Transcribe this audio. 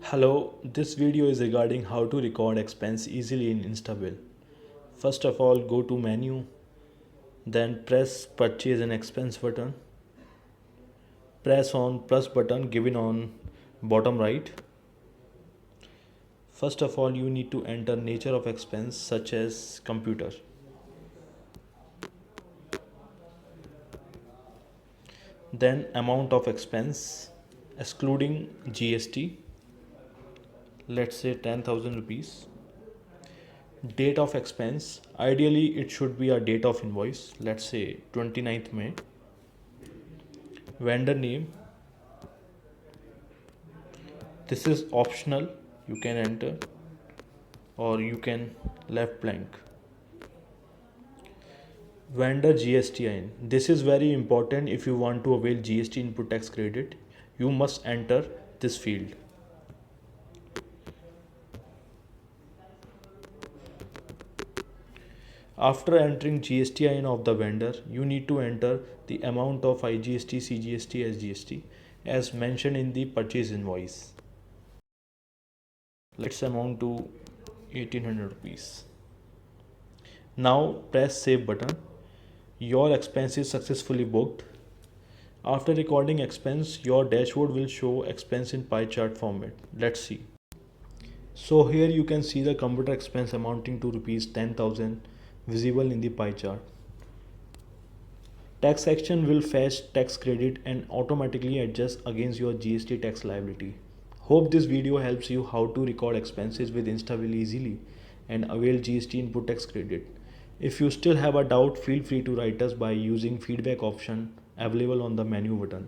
Hello, this video is regarding how to record expense easily in Instabill. First of all, go to menu, then press purchase and expense button. Press on plus button given on bottom right. First of all, you need to enter nature of expense such as computer. Then amount of expense excluding GST. Let's say 10,000 rupees. Date of expense, ideally it should be a date of invoice, let's say 29th May. Vendor name, this is optional, you can enter or you can left blank. Vendor GSTIN, this is very important. If you want to avail GST input tax credit, you must enter this field. After entering GSTIN of the vendor, you need to enter the amount of IGST, CGST, SGST as mentioned in the purchase invoice. Let's amount to 1800 rupees. Now press save button. Your expense is successfully booked. After recording expense, your dashboard will show expense in pie chart format. Let's see. So here you can see the computer expense amounting to rupees 10,000 visible in the pie chart. Tax section will fetch tax credit and automatically adjust against your GST tax liability. Hope this video helps you how to record expenses with Instabill easily and avail GST input tax credit. If you still have a doubt, feel free to write us by using feedback option available on the menu button.